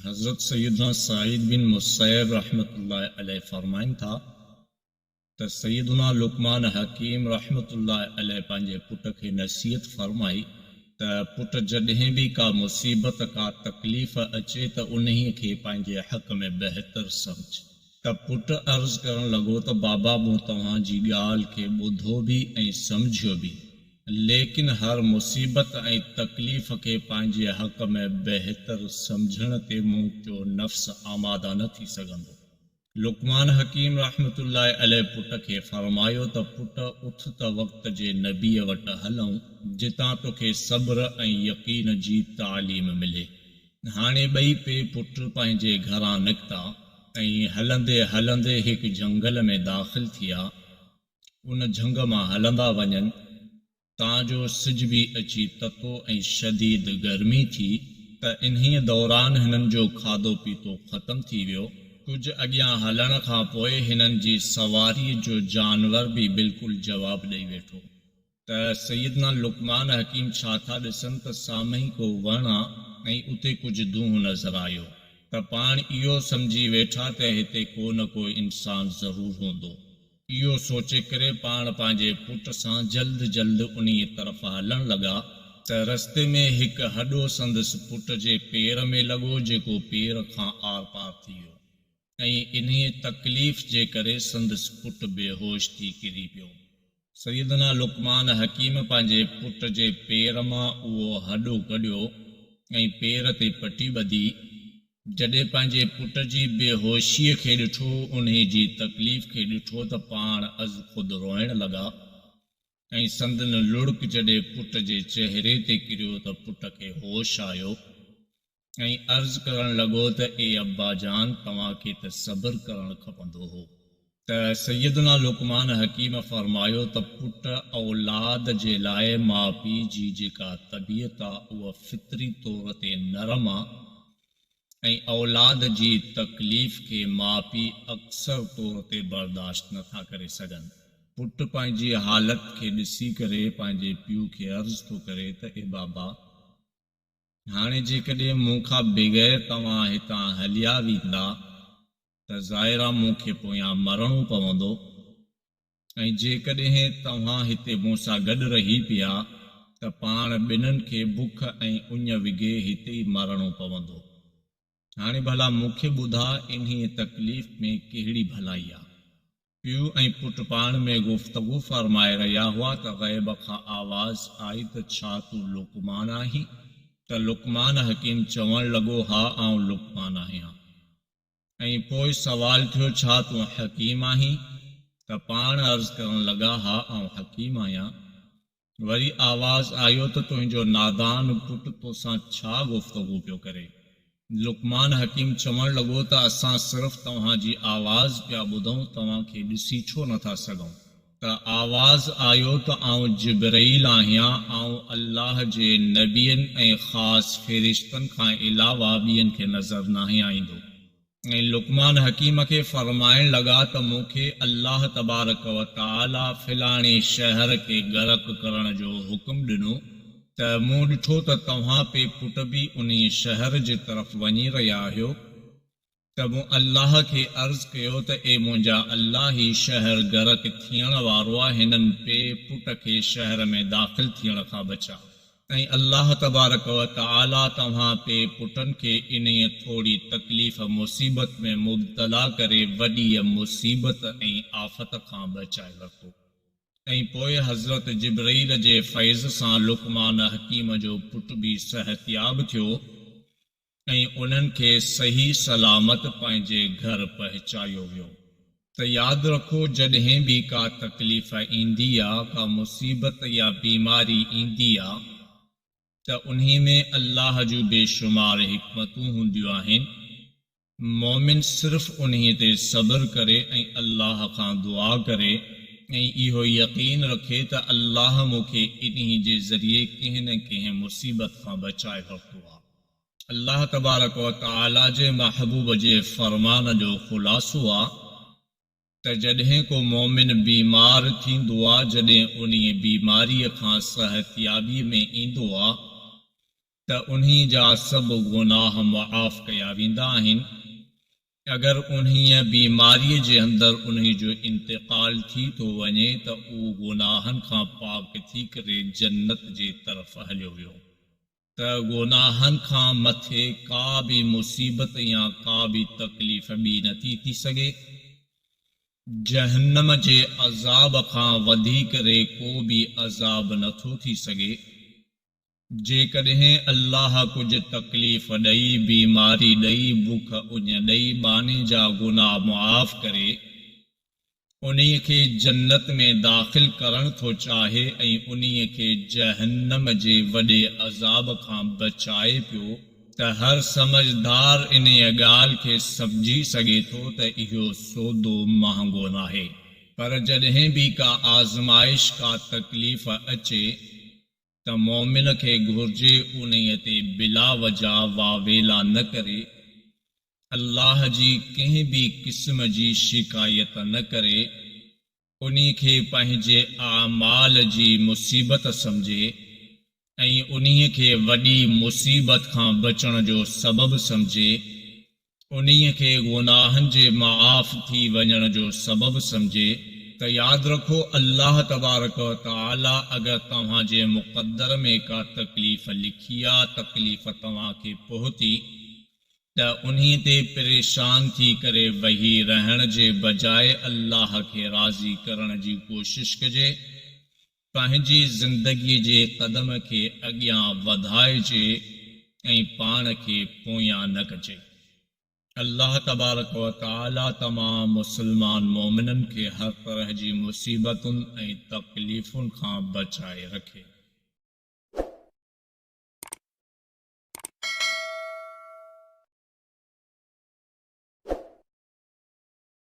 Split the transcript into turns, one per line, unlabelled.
हज़रत सैयदना सईद बिन मुसैब रहमतुल्लाह अलैह फरमाइन था त सैयदना लुकमान हकीम रहमतुल्लाह अलैह पंहिंजे पुट खे नसीहत फरमाई त पुट जॾहिं भी का मुसीबत का तकलीफ़ अचे त उन्हीअ खे पंहिंजे हक़ में बहितर समझ। त पुट अर्ज़ करण लॻो त बाबा मूं तव्हांजी ॻाल्हि खे ॿुधो बि ऐं सम्झियो बि, लेकिन हर मुसीबत ऐं तकलीफ़ के पंहिंजे हक़ में बहितर समझण ते मूं जो नफ़्स आमादा न थी सघंदो। लुकमान हकीम रहमतुल्लाह अलैह पुट खे फरमायो त पुट उथ त वक़्त जे नबीअ वटि हलूं जितां तोखे सब्र ऐं यकीन जी तालीम मिले। हाणे ॿई पे पुट पंहिंजे घरां निकिता ऐं हलंदे हलंदे हिकु जंगल में दाख़िल थिया। उन झंग मां हलंदा वञनि ताजो सिज भी अची ततो ऐं शदीद गर्मी थी त इन्हीअ दौरान हिननि जो खाधो पीतो ख़त्म थी वियो। कुछ अॻियां हलण खां पोइ हिननि जी सवारीअ जो जानवर भी बिल्कुलु जवाबु ॾेई वेठो त सैयदना लुकमान हकीम छा था ॾिसनि त साम्हूं को वण आहे ऐं उते कुझु दूंहुं नज़र आयो त पाण इहो सम्झी वेठा त हिते को न को इंसान ज़रूर हूंदो। इहो सोचे करे पाण पंहिंजे पुट सां जल्द जल्द उन्हीअ तरफ़ हलण लॻा त रस्ते में हिकु हॾो संदसि पुट जे पेर में लॻो जेको पेर खां आर पार थी वियो ऐं इन्हीअ तकलीफ़ जे करे संदसि पुट बेहोश थी किरी पियो। सैयदना लुकमान हकीम पंहिंजे पुट जे पेर मां उहो हॾो कढियो ऐं पेर ते पटी ॿधी। जॾहिं पंहिंजे पुट जी बेहोशीअ खे ॾिठो, उन्हे जी तकलीफ़ खे ॾिठो त पाण अज़ ख़ुदि रोइण लॻा ऐं संदन लुड़क जॾहिं पुट जे चेहरे ते किरियो त पुट खे होश आयो ऐं अर्ज़ करण लॻो त ए अब्बा जान तव्हांखे त सब्र करणु खपंदो हो। त सैयदना लुकमान हकीम फरमायो त पुट औलाद जे लाइ माउ पीउ जी जेका तबियत आहे उहा फितरी तौर ते नरम आहे ऐं औलाद जी तकलीफ़ के माउ पीउ अक्सर तौर ते बर्दाश्त नथा करे सघनि। पुट पंहिंजी हालत खे ॾिसी करे पंहिंजे पीउ खे अर्ज़ थो करे त ए बाबा हाणे जेकॾहिं मूंखां बग़ैर तव्हां हितां हलिया वेंदा त ज़ाहिरा मूंखे पोयां मरणो पवंदो ऐं जेकॾहिं तव्हां हिते मूंसां गॾु रही पिया त पाण ॿिन्हिनि खे बुख ऐं उञ विघे हिते ई मरणो पवंदो। हाणे भला मूंखे ॿुधा इन्हीअ तकलीफ़ में कहिड़ी भलाई आहे। पीउ ऐं पुट पाण में गुफ़्तगू फरमाए रहिया हुआ त ग़ैब खां आवाज़ आई त छा तूं लुकमान आहीं? त लुकमान हकीम चवण लॻो हा आउं लुकमान आहियां। ऐं पोइ सवाल थियो छा तूं हकीम आहीं? त पाण अर्ज़ करण लॻा हा आउं हकीम आहियां। वरी आवाज़ आयो त तुंहिंजो नादान पुट तोसां छा गुफ़्तगू पियो करे? लुकमान हकीम चवण लॻो त असां सिर्फ़ तव्हांजी आवाज़ पिया ॿुधूं, तव्हांखे ॾिसी छो नथा सघूं? त आवाज़ आयो त आउं जिब्राईल आहियां, आउं अल्लाह जे नबियनि ऐं ख़ासि फ़रिश्तनि खां अलावा ॿियनि खे नज़र नाहे आईंदो। ऐं लुकमान हकीम खे फरमाइण लॻा त मूंखे अल्लाह तबारक व तआला फ़िलाणे शहर खे ग़रक़ करण जो हुकुम ॾिनो त मूं ॾिठो त तव्हां पे पुट बि उन शहर जे तरफ़ वञी रहिया आहियो त मूं अल्लाह खे अर्ज़ कयो त ए मुंहिंजा अल्लाह ही शहर ग़रक़ थियण वारो आहे, हिननि पे पुट खे शहर में दाख़िल थियण खां बचा। ऐं अल्लाह तबारक व तआला तव्हां पे पुटनि खे इन्हीअ थोरी तकलीफ़ मुसीबत में मुब्तला करे वॾी मुसीबत ऐं आफ़त खां बचाए वरितो। ऐं पोइ हज़रत जिब्राईल जे फैज़ सां लुकमान हकीम जो पुट भी सहतियाब थियो ऐं उन्हनि खे सही सलामत पंहिंजे घर पहुचायो वियो। त यादि रखो जॾहिं भी का तकलीफ़ ईंदी आहे, का मुसीबत या बीमारी ईंदी आहे त उन्ही में अल्लाह जूं बेशुमार हिकमतूं हूंदियूं आहिनि। मोमिन सिर्फ़ उन्ही ते सब्र करे ऐं अल्लाह खां दुआ करे ऐं इहो यकीन रखे त अल्लाह मूंखे इन्ही जे ज़रिए कंहिं न कंहिं मुसीबत खां बचाए वरितो आहे। अल्लाह तबारक व तआला जे महबूब जे फरमान जो ख़ुलासो आहे त जॾहिं को मोमिन बीमार थींदो आहे, जॾहिं उन बीमारीअ खां सहतियाबी में ईंदो आहे त उन्हीं जा सभु गुनाह मुआफ़ कया वेंदा आहिनि। अगर उन्हीं बीमारीअ जे अंदरि उन्हीं जो इंतकाल थी तो वञे त उहो गुनाहनि खां पाक थी करे जन्नत जे तरफ़ हलियो वियो। त गुनाहनि खां मथे का बि मुसीबत या का बि तकलीफ़ ॿी नथी थी सघे। जहन्नम जे अज़ाब खां वधी करे को बि अज़ाब नथो थी सघे। जेकॾहिं अल्लाह कुझु तकलीफ़ ॾेई, बीमारी ॾेई, बुख उञ ॾेई बाने जा गुनाह मुआफ़ करे उन्हीं खे जन्नत में दाख़िल करण थो चाहे ऐं उन्हीं खे जहन्नम जे वॾे अज़ाब खां बचाए पियो, त हर समझदार इन ॻाल्हि खे सम्झी सघे थो त इहो सौदो महांगो नाहे। पर जॾहिं बि का आज़माइश, का तकलीफ़ अचे त मोमिन खे घुर्जे उन्हीअ ते बिला वजह वावेला न करे, अल्लाह जी कंहिं बि क़िस्म जी शिकायत न करे, उन्हीं खे पंहिंजे आमाल जी मुसीबत समझे ऐं उन्हीं खे वॾी मुसीबत खां बचण जो सबबु समझे, उन्हीं खे गुनाहनि जे मुआफ़ थी वञण जो सबबु समझे। त यादि रखो, अल्लाह तबारक व तआला अगर तव्हां जे मुक़द्दर में का तकलीफ़ लिखी आहे, तकलीफ़ तव्हां खे पहुती, त उन्हीं ते परेशान थी करे वही रहण जे बजाय अल्लाह खे राज़ी करण जी कोशिश कजे। पंहिंजी ज़िंदगी जे कदम खे अॻियां वधाइजे ऐं पाण खे पोयां न कजे। अल्लाह तबारक व तआला तमाम मुसलमान मोमिनन खे हर तरह जी मुसीबतुनि ऐं तकलीफ़ुनि खां बचाए रखे।